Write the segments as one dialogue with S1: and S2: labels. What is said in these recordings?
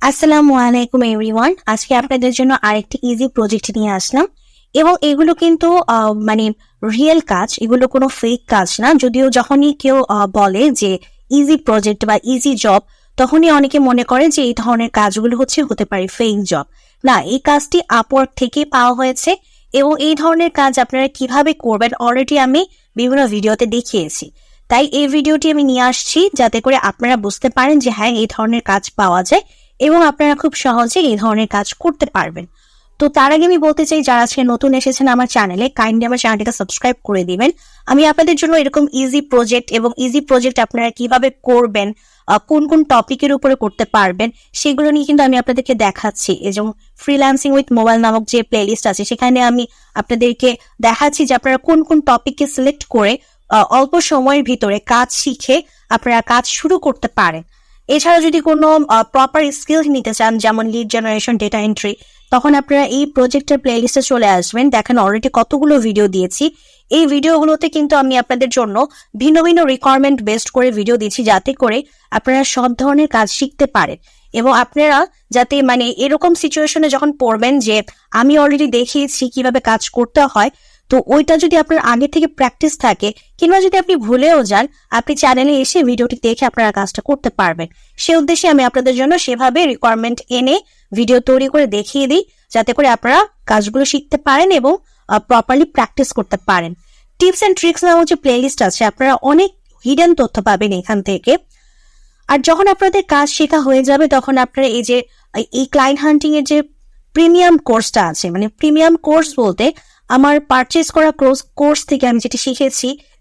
S1: আসসালামু আলাইকুম এভরিওয়ান। আজকে আপনাদের জন্য আরেকটি ইজি প্রজেক্ট নিয়ে আসলাম এবং এগুলো কিন্তু মানে রিয়েল কাজ, এগুলো কোনো ফেক কাজ না। যদিও যখনই কেউ বলে যে ইজি প্রজেক্ট বা ইজি জব, তখনই অনেকে মনে করে যে এই ধরনের কাজগুলো হতে পারে ফেক জব। না, এই কাজটি আপওয়ার্ক থেকে পাওয়া হয়েছে এবং এই ধরনের কাজ আপনারা কিভাবে করবেন অলরেডি আমি বিভিন্ন ভিডিওতে দেখিয়েছি। তাই এই ভিডিওটি আমি নিয়ে আসছি যাতে করে আপনারা বুঝতে পারেন যে হ্যাঁ, এই ধরনের কাজ পাওয়া যায় এবং আপনারা খুব সহজে এই ধরনের কাজ করতে পারবেন। তো তার আগে আমি বলতে চাই, যারা আজকে নতুন এসেছেন আমার চ্যানেলে, কাইন্ডলি আমার চ্যানেলটিকে সাবস্ক্রাইব করে দিবেন। আমি আপনাদের জন্য এরকম ইজি প্রজেক্ট এবং ইজি প্রজেক্ট আপনারা কিভাবে করবেন, কোন কোন টপিকের উপরে করতে পারবেন, সেগুলো নিয়ে কিন্তু আমি আপনাদেরকে দেখাচ্ছি। এবং ফ্রিল্যান্সিং উইথ মোবাইল নামক যে প্লেলিস্ট আছে, সেখানে আমি আপনাদেরকে দেখাচ্ছি যে আপনারা কোন কোন টপিককে সিলেক্ট করে অল্প সময়ের ভিতরে কাজ শিখে আপনারা কাজ শুরু করতে পারেন। এছাড়া যদি কোনো প্রপার স্কিল নিতে চান, যেমন লিড জেনারেশন, ডেটা এন্ট্রি, তখন আপনারা এই প্রজেক্টের প্লেলিস্টে চলে আসবেন। দেখেন অলরেডি কতগুলো ভিডিও দিয়েছি। এই ভিডিওগুলোতে কিন্তু আমি আপনাদের জন্য ভিন্ন ভিন্ন রিকোয়ারমেন্ট বেসড করে ভিডিও দিচ্ছি, যাতে করে আপনারা সব ধরনের কাজ শিখতে পারেন এবং আপনারা যাতে মানে এরকম সিচুয়েশনে যখন পড়বেন যে আমি অলরেডি দেখিয়েছি কিভাবে কাজ করতে হয়, তো ওইটা যদি আপনার আগে থেকে প্র্যাকটিস থাকে, কিংবা যদি আপনি ভুলেও যান, আপনি চ্যানেলে এসে ভিডিওটি দেখে আপনারা কাজটা করতে পারবেন। সে উদ্দেশ্যে আমি আপনাদের জন্য সেভাবে রিকোয়ারমেন্ট এনে ভিডিও তৈরি করে দেখিয়ে দিই, যাতে করে আপনারা কাজগুলো শিখতে পারেন এবং প্রপারলি প্র্যাকটিস করতে পারেন। টিপস এন্ড ট্রিক্স নামক যে প্লেলিস্ট আছে, আপনারা অনেক হিডেন তথ্য পাবেন এখান থেকে। আর যখন আপনাদের কাজ শেখা হয়ে যাবে, তখন আপনারা এই ক্লায়েন্ট হান্টিং এর যে প্রিমিয়াম কোর্সটা আছে, মানে প্রিমিয়াম কোর্স বলতে আমার পারচেজ করা কোর্স থেকে আমি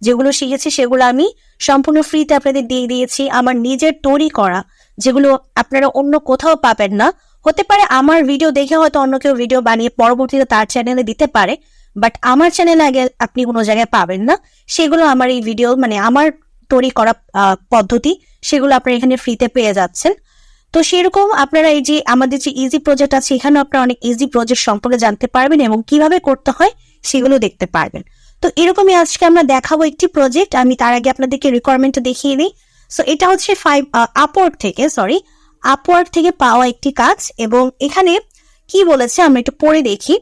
S1: যেগুলো শিখেছি সেগুলো আমি সম্পূর্ণ ফ্রিতে আপনাদের দিয়ে দিয়েছি। আমার নিজের তৈরি করা, যেগুলো আপনারা অন্য কোথাও পাবেন না। হতে পারে আমার ভিডিও দেখে হয়তো অন্য কেউ ভিডিও বানিয়ে পরবর্তীতে তার চ্যানেলে দিতে পারে, বাট আমার চ্যানেলে আগে আপনি কোনো জায়গায় পাবেন না। সেগুলো আমার এই ভিডিও, মানে আমার তৈরি করা পদ্ধতি, সেগুলো আপনারা এখানে ফ্রিতে পেয়ে যাচ্ছেন। তো সেরকম আপনারা এই যে আমাদের যে ইজি প্রজেক্ট আছে, এখানে আপনারা অনেক ইজি প্রজেক্ট সম্পর্কে জানতে পারবেন এবং কিভাবে করতে হয় সেগুলো দেখতে পারবেন। তো এরকমই আজকে আমরা দেখাবো একটি প্রজেক্ট। আমি তার আগে আপনাদেরকে রিকোয়ারমেন্টটা দেখিয়ে দিই। সো এটা হচ্ছে আপওয়ার্ক থেকে পাওয়া একটি কাজ এবং এখানে কি বলেছে আমরা একটু পড়ে দেখি।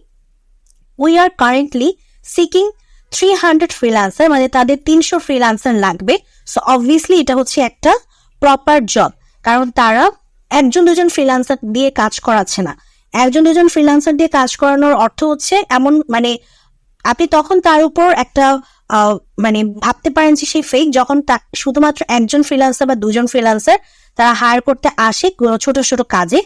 S1: We are currently seeking 300 freelancer, মানে তাদের 300 ফ্রিল্যান্সার লাগবে। সো অবভিয়াসলি এটা হচ্ছে একটা প্রপার জব, কারণ তারা একজন দুজন ফ্রিল্যান্সার দিয়ে কাজ করাচ্ছে না। একজন দুজন ফ্রিল্যান্সার দিয়ে কাজ করানোর অর্থ হচ্ছে এমন, মানে আপনি তখন তার উপর একটা মানে ভাবতে পারেন যে সেই ফেক, যখন শুধুমাত্র একজন ফ্রিল্যান্সার বা দুজন ফ্রিল্যান্সার তারা হায়ার করতে আসে ছোট ছোট কাজে,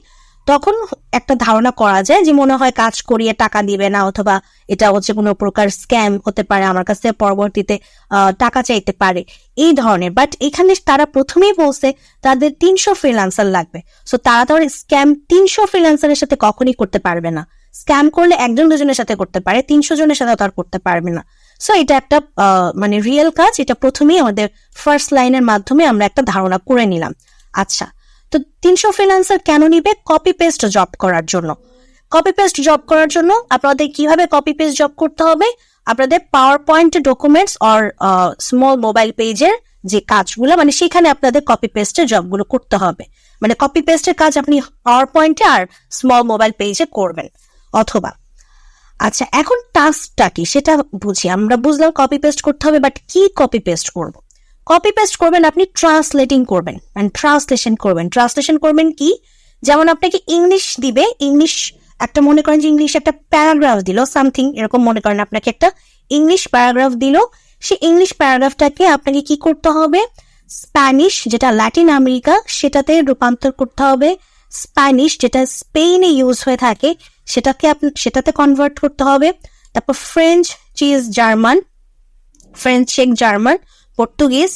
S1: তখন একটা ধারণা করা যায় যে মনে হয় কাজ করিয়ে টাকা দিবে না, অথবা এটা হচ্ছে কোনো প্রকার স্ক্যাম হতে পারে, আমার কাছে পরবর্তীতে টাকা চাইতে পারে, এই ধরনের। বাট এখানে তারা প্রথমেই বলছে তাদের 300 ফ্রিল্যান্সার লাগবে। সো তারা তো স্ক্যাম 300 ফ্রিল্যান্সারের সাথে কখনই করতে পারবে না। স্ক্যাম করলে একজন দুজনের সাথে করতে পারে, 300 জনের সাথে তার করতে পারবে না। সো এটা একটা মানে রিয়েল কাজ। এটা প্রথমেই আমাদের ফার্স্ট লাইনের মাধ্যমে আমরা একটা ধারণা করে নিলাম। আচ্ছা, তো 300 ফ্রিল্যান্সার কেন নিবে? কপি পেস্ট জব করার জন্য। কপি পেস্ট জব করার জন্য আপনাদের কিভাবে কপি পেস্ট জব করতে হবে? আপনাদের power point documents or small mobile পেজের যে কাজগুলো, মানে সেখানে আপনাদের কপি পেস্টের জবগুলো করতে হবে। মানে কপি পেস্টের কাজ আপনি পাওয়ার পয়েন্টে আর স্মল মোবাইল পেজে করবেন অথবা। আচ্ছা, এখন টাস্কটা কি সেটা বুঝি। আমরা বুঝলাম কপি পেস্ট করতে হবে, বাট কি কপি পেস্ট করব? কপি পেস্ট করবেন আপনি ট্রান্সলেটিং করবেন, মানে ট্রান্সলেশন করবেন। ট্রান্সলেশন করবেন কি? যেমন আপনাকে ইংলিশ দিবে, ইংলিশ একটা, মনে করেন যে ইংলিশ একটা প্যারাগ্রাফ দিল, সামথিং এরকম, মনে করেন আপনাকে একটা ইংলিশ প্যারাগ্রাফ দিল। সেই ইংলিশ প্যারাগ্রাফটাকে আপনাকে কি করতে হবে? স্প্যানিশ, যেটা ল্যাটিন আমেরিকা, সেটাতে রূপান্তর করতে হবে। স্প্যানিশ, যেটা স্পেনে ইউজ হয়ে থাকে, সেটাতে কনভার্ট করতে হবে। তারপর ফ্রেঞ্চ, চেক, জার্মান, পর্তুগিজ,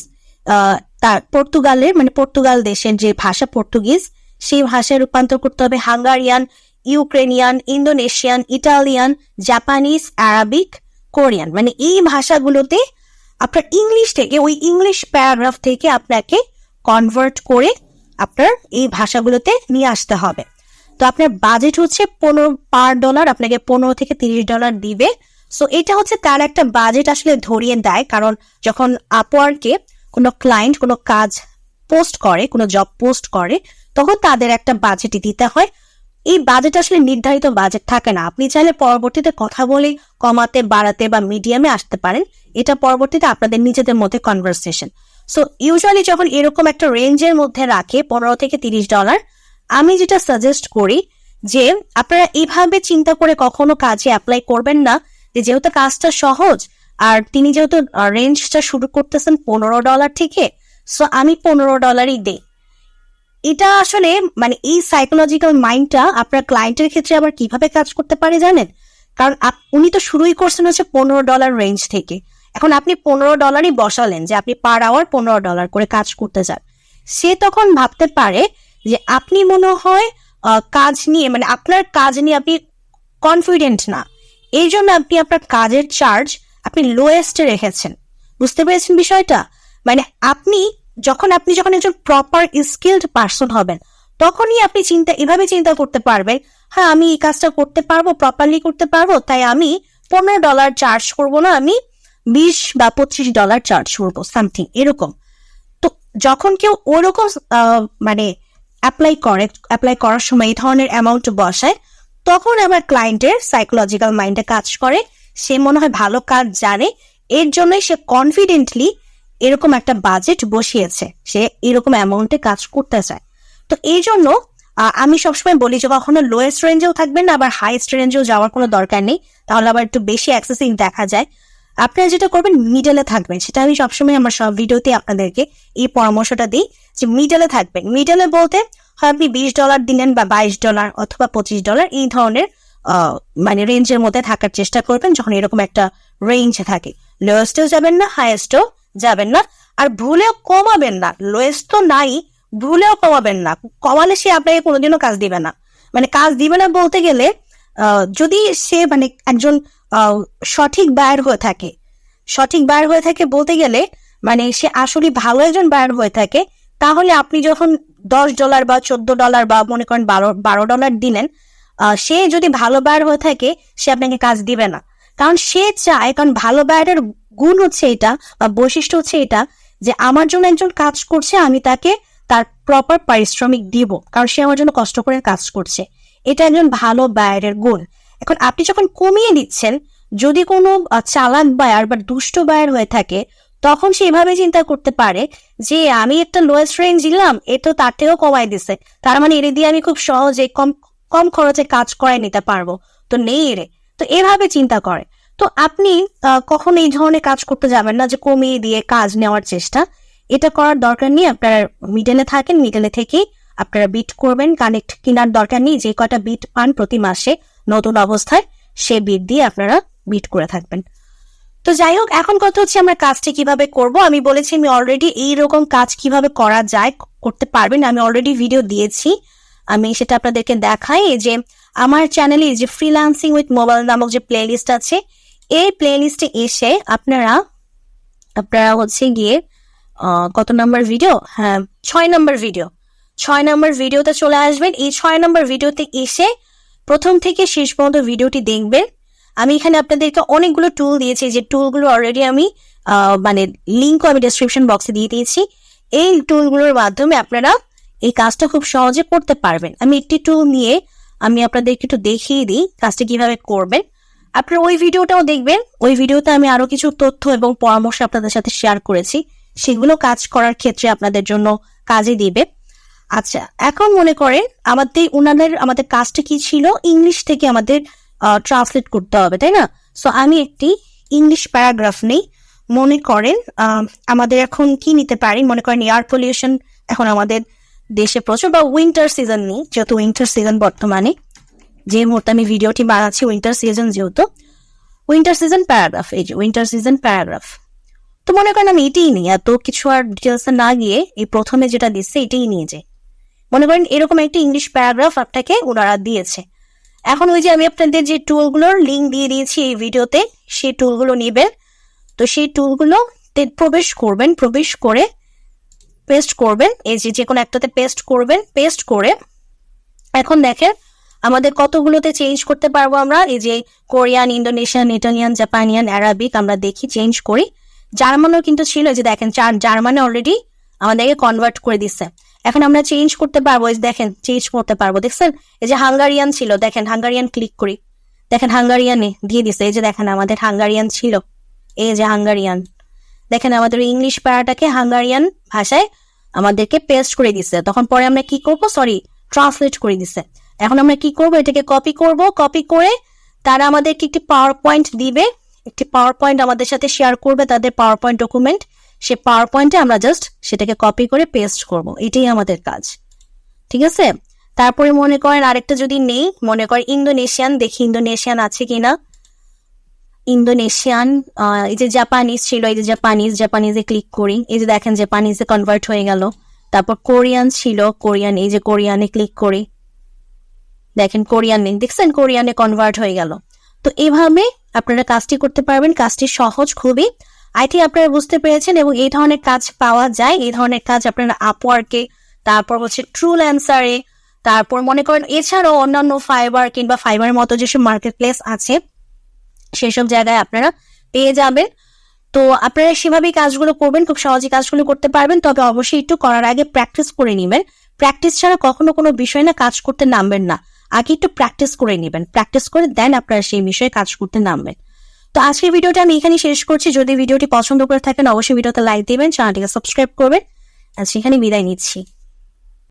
S1: পর্তুগালের, মানে পর্তুগাল দেশের যে ভাষা পর্তুগিজ, সেই ভাষায় রূপান্তর করতে হবে। Hungarian, Ukrainian, Indonesian, Italian, Japanese, Arabic, Korean, মানে এই ভাষাগুলোতে আপনার ইংলিশ থেকে, ওই ইংলিশ প্যারাগ্রাফ থেকে আপনাকে কনভার্ট করে আপনার এই ভাষাগুলোতে নিয়ে আসতে হবে। তো আপনার বাজেট হচ্ছে $15, আপনাকে $15 থেকে $30 দিবে। সো এটা হচ্ছে তার একটা বাজেট আসলে ধরিয়ে দেয়, কারণ যখন আপওয়ার্কে কোনো ক্লায়েন্ট কোনো কাজ পোস্ট করে, কোনো জব পোস্ট করে, তখন তাদের একটা বাজেট দিতে হয়। এই বাজেট আসলে নির্ধারিত বাজেট থাকে না, আপনি চাইলে পরবর্তীতে কথা বলে কমাতে বাড়াতে বা মিডিয়ামে আসতে পারেন, এটা পরবর্তীতে আপনাদের নিজেদের মধ্যে কনভারসেশন। সো ইউজুয়ালি যখন এরকম একটা রেঞ্জের মধ্যে রাখে $15 থেকে $30, আমি যেটা সাজেস্ট করি যে আপনারা এইভাবে চিন্তা করে কখনো কাজে অ্যাপ্লাই করবেন না যে যেহেতু কাজটা সহজ আর তিনি যেহেতু রেঞ্জটা শুরু করতেছেন $15 থেকে, সো আমি $15 দেই। এটা আসলে মানে এই সাইকোলজিক্যাল মাইন্ডটা আপনার ক্লায়েন্টের ক্ষেত্রে আবার কিভাবে কাজ করতে পারে জানেন? কারণ উনি তো শুরুই করছেন হচ্ছে $15 রেঞ্জ থেকে। এখন আপনি $15 বসালেন যে আপনি পার আওয়ার $15 করে কাজ করতে চান, সে তখন ভাবতে পারে যে আপনি মনে হয় কাজ নিয়ে মানে আপনার কাজ নিয়ে আপনি কনফিডেন্ট না, এই জন্য আপনি আপনার কাজের চার্জ আপনি লোয়েস্টে রেখেছেন। বুঝতে পেরেছেন বিষয়টা? মানে আপনি যখন একজন প্রপার স্কিলড পার্সন হবেন, তখনই আপনি এভাবে চিন্তা করতে পারবেন, হ্যাঁ আমি এই কাজটা করতে পারবো, প্রপারলি করতে পারবো, তাই আমি $15 চার্জ করব না, আমি $20 বা $25 চার্জ করবো, সামথিং এরকম। তো যখন কেউ ওরকম মানে অ্যাপ্লাই করার সময় এই ধরনের অ্যামাউন্ট বসায়, তখন আমার ক্লায়েন্টের সাইকোলজিক্যাল মাইন্ডে কাজ করে, সে মনে হয় ভালো কাজ জানে, এর জন্যই সে কনফিডেন্টলি এরকম একটা বাজেট বসিয়েছে, সে এরকম অ্যামাউন্টে কাজ করতে চায়। তো এই জন্য আমি সবসময় বলি যে কখনো লোয়েস্ট রেঞ্জেও থাকবেন না, আবার হাইস্ট রেঞ্জেও যাওয়ার কোনো দরকার নেই, তাহলে আবার একটু বেশি অ্যাক্সেসিং দেখা যায়। আপনারা যেটা করবেন মিডলে থাকবেন, সেটা আমি সবসময় আমার সব ভিডিওতে আপনাদেরকে এই পরামর্শটা দিই যে মিডলে থাকবেন। মিডলে বলতে হয় আপনি $20 দিলেন বা $22 অথবা $25 এই ধরনের মানে রেঞ্জের মধ্যে থাকার চেষ্টা করবেন যখন এরকম একটা রেঞ্জ থাকে। লোয়েস্টেও যাবেন না, হাইয়েস্টও যাবেন না, আর ভুলেও কমাবেন না। লোয়েস্ট তো নাই, ভুলেও কমাবেন না, কমালে সে আপনাকে কোনোদিনও কাজ দিবে না। মানে কাজ দিবে না বলতে গেলে যদি সে মানে একজন সঠিক বায়ার হয়ে থাকে বলতে গেলে মানে সে আসলে ভালো একজন বায়ার হয়ে থাকে, তাহলে আপনি যখন $10 বা $14 বা মনে করেন $12 দিলেন, সে যদি ভালো বায়ার হয়ে থাকে সে আপনাকে কাজ দিবে না। কারণ সে চায়, কারণ ভালো বায়ারের গুণ হচ্ছে এটা বা বৈশিষ্ট্য হচ্ছে এটা যে আমার জন্য একজন কাজ করছে, আমি তাকে তার প্রপার পারিশ্রমিক দিব, কারণ সে আমার জন্য কষ্ট করে কাজ করছে। এটা একজন ভালো বায়ারের গুণ। এখন আপনি যখন কমিয়ে দিচ্ছেন, যদি কোনো চালাক বায়ার বা দুষ্ট বায়ার হয়ে থাকে, তখন সে এভাবে চিন্তা করতে পারে যে আমি একটা লোয়েস্ট রেঞ্জ দিলাম, এ তো তার থেকেও কমাই দিছে, তার মানে এর দিয়ে আমি খুব সহজে কম খরচে কাজ করাই নিতে পারবো, তো নেই এরে। তো এভাবে চিন্তা করে। তো আপনি কখনো এই ধরনের কাজ করতে যাবেন না যে কমিয়ে দিয়ে কাজ নেওয়ার চেষ্টা, এটা করার দরকার নেই। আপনারা মিডলে থাকেন, মিডলে থেকেই আপনারা বিট করবেন, কানেক্ট কেনার দরকার নেই। যে কয়টা বিট পান প্রতি মাসে নতুন অবস্থায়, সে বিট দিয়ে আপনারা বিট করে থাকবেন। তো যাই হোক, এখন কথা হচ্ছে আমরা কাজটি কিভাবে করব। আমি বলেছি আমি অলরেডি এইরকম কাজ কিভাবে করা যায়, করতে পারবেন, আমি অলরেডি ভিডিও দিয়েছি, আমি সেটা আপনাদেরকে দেখাই। যে আমার চ্যানেলে যে ফ্রিল্যান্সিং উইথ মোবাইল নামক যে প্লে লিস্ট আছে, এই প্লে লিস্টে এসে আপনারা হচ্ছে গিয়ে কত নম্বর ভিডিও, হ্যাঁ 6 নম্বর ভিডিওতে চলে আসবেন। এই 6 নম্বর ভিডিওতে এসে প্রথম থেকে শেষ পর্যন্ত ভিডিওটি দেখবেন। আমি এখানে আপনাদেরকে অনেকগুলো টুল দিয়েছি, যে টুলগুলো অলরেডি আমি মানে লিঙ্কও আমি ডেসক্রিপশন বক্সে দিয়ে দিয়েছি। এই টুলগুলোর মাধ্যমে আপনারা এই কাজটা খুব সহজে করতে পারবেন। আমি একটি টুল নিয়ে আমি আপনাদেরকে একটু দেখিয়ে দিই কাজটা কিভাবে করবেন। আপনারা ওই ভিডিওটাও দেখবেন, ওই ভিডিওতে আমি আরো কিছু তথ্য এবং পরামর্শ আপনাদের সাথে শেয়ার করেছি, সেগুলো কাজ করার ক্ষেত্রে আপনাদের জন্য কাজে দিবে। আচ্ছা, এখন মনে করেন আমাদের কাজটা কি ছিল, ইংলিশ থেকে আমাদের ট্রান্সলেট করতে হবে, তাই না? সো আমি একটি ইংলিশ প্যারাগ্রাফ নেই। মনে করেন আমাদের এখন কি নিতে পারি, মনে করেন এয়ার পলিউশন এখন আমাদের দেশে প্রচুর, বা উইন্টার সিজন নেই, যেহেতু উইন্টার সিজন বর্তমানে যে মুহূর্তে আমি ভিডিওটি বানাচ্ছি, উইন্টার সিজন যেহেতু, উইন্টার সিজন প্যারাগ্রাফ, এই যে উইন্টার সিজন প্যারাগ্রাফ। তো মনে করেন আমি এটাই নিই, এত কিছু আর ডিটেলস না গিয়ে এই প্রথমে যেটা দিচ্ছে এটাই নিয়ে যাই। মনে করেন এরকম একটা ইংলিশ প্যারাগ্রাফ আপনাকে ওনারা দিয়েছে। এখন ওই যে আমি আপনাদের যে টুলগুলোর লিঙ্ক দিয়ে দিয়েছি এই ভিডিওতে, সেই টুলগুলো নেবেন। তো সেই টুলগুলোতে প্রবেশ করে পেস্ট করবেন, এই যে কোনো একটাতে পেস্ট করবেন। পেস্ট করে এখন দেখেন আমাদের কতগুলোতে চেঞ্জ করতে পারবো আমরা। এই যে কোরিয়ান, ইন্দোনেশিয়ান, ইটালিয়ান, জাপানিয়ান, অ্যারাবিক আমরা দেখি চেঞ্জ করি। জার্মানও কিন্তু ছিল, যে দেখেন জার্মানে অলরেডি আমাদেরকে কনভার্ট করে দিচ্ছে। এখন আমরা চেঞ্জ করতে পারবো, দেখেন চেঞ্জ করতে পারবো, দেখছেন? এই যে হাঙ্গারিয়ান ছিল, দেখেন হাঙ্গারিয়ান ক্লিক করি, দেখেন হাঙ্গারিয়ানে দিয়ে দিছে। এই যে দেখেন আমাদের হাঙ্গারিয়ান ছিল, এই যে হাঙ্গারিয়ান, দেখেন আমাদের ইংলিশ প্যারাটাকে হাঙ্গারিয়ান ভাষায় আমাদেরকে পেস্ট করে দিছে। তখন পরে আমরা কি করব, ট্রান্সলেট করে দিছে। এখন আমরা কি করব, এটাকে কপি করব, কপি করে তারা আমাদেরকে একটি পাওয়ার পয়েন্ট দিবে, একটি পাওয়ার পয়েন্ট আমাদের সাথে শেয়ার করবে, তাদের পাওয়ার পয়েন্ট ডকুমেন্ট। সে পাওয়ার পয়েন্টে আমরা জাস্ট সেটাকে কপি করে পেস্ট করব, এটাই আমাদের কাজ, ঠিক আছে? তারপরে মনে করেন আরেকটা যদি নেই, মনে করেন ইন্দোনেশিয়ান, দেখি ইন্দোনেশিয়ান আছে কিনা। ইন্দোনেশিয়ান, এই যে জাপানিজ ছিল, এই যে জাপানিজে ক্লিক করি, এই যে দেখেন জাপানিজে কনভার্ট হয়ে গেল। তারপর কোরিয়ান ছিল, কোরিয়ান, এই যে কোরিয়ানে ক্লিক করি, দেখেন কোরিয়ানে, দেখছেন কোরিয়ানে কনভার্ট হয়ে গেল। তো এইভাবে আপনারা কাজটি করতে পারবেন, কাজটি সহজ খুবই। আপনারা বুঝতে পেরেছেন, এবং এই ধরনের কাজ পাওয়া যায়, এই ধরনের কাজ আপনারা আপওয়ার্কে, তারপর হচ্ছে ট্রুল্যান্সারে, তারপর মনে করেন এছাড়াও অন্যান্য ফাইবার কিংবা ফাইবারের মতো যেসব মার্কেট প্লেস আছে সেসব জায়গায় আপনারা পেয়ে যাবেন। তো আপনারা সেভাবেই কাজগুলো করবেন, খুব সহজে কাজগুলো করতে পারবেন। তবে অবশ্যই একটু করার আগে প্র্যাকটিস করে নেবেন। প্র্যাকটিস ছাড়া কখনো কোনো বিষয় না কাজ করতে নামবেন না, আগে একটু প্র্যাকটিস করে নেবেন, প্র্যাকটিস করে দেন আপনারা সেই বিষয়ে কাজ করতে নামবেন। তো আজকের ভিডিওটা আমি এখানে শেষ করছি। যদি ভিডিওটি পছন্দ করে থাকেন অবশ্যই ভিডিওতে লাইক দিবেন, চ্যানেলটিকে সাবস্ক্রাইব করবেন। আজ এখানে বিদায় নিচ্ছি।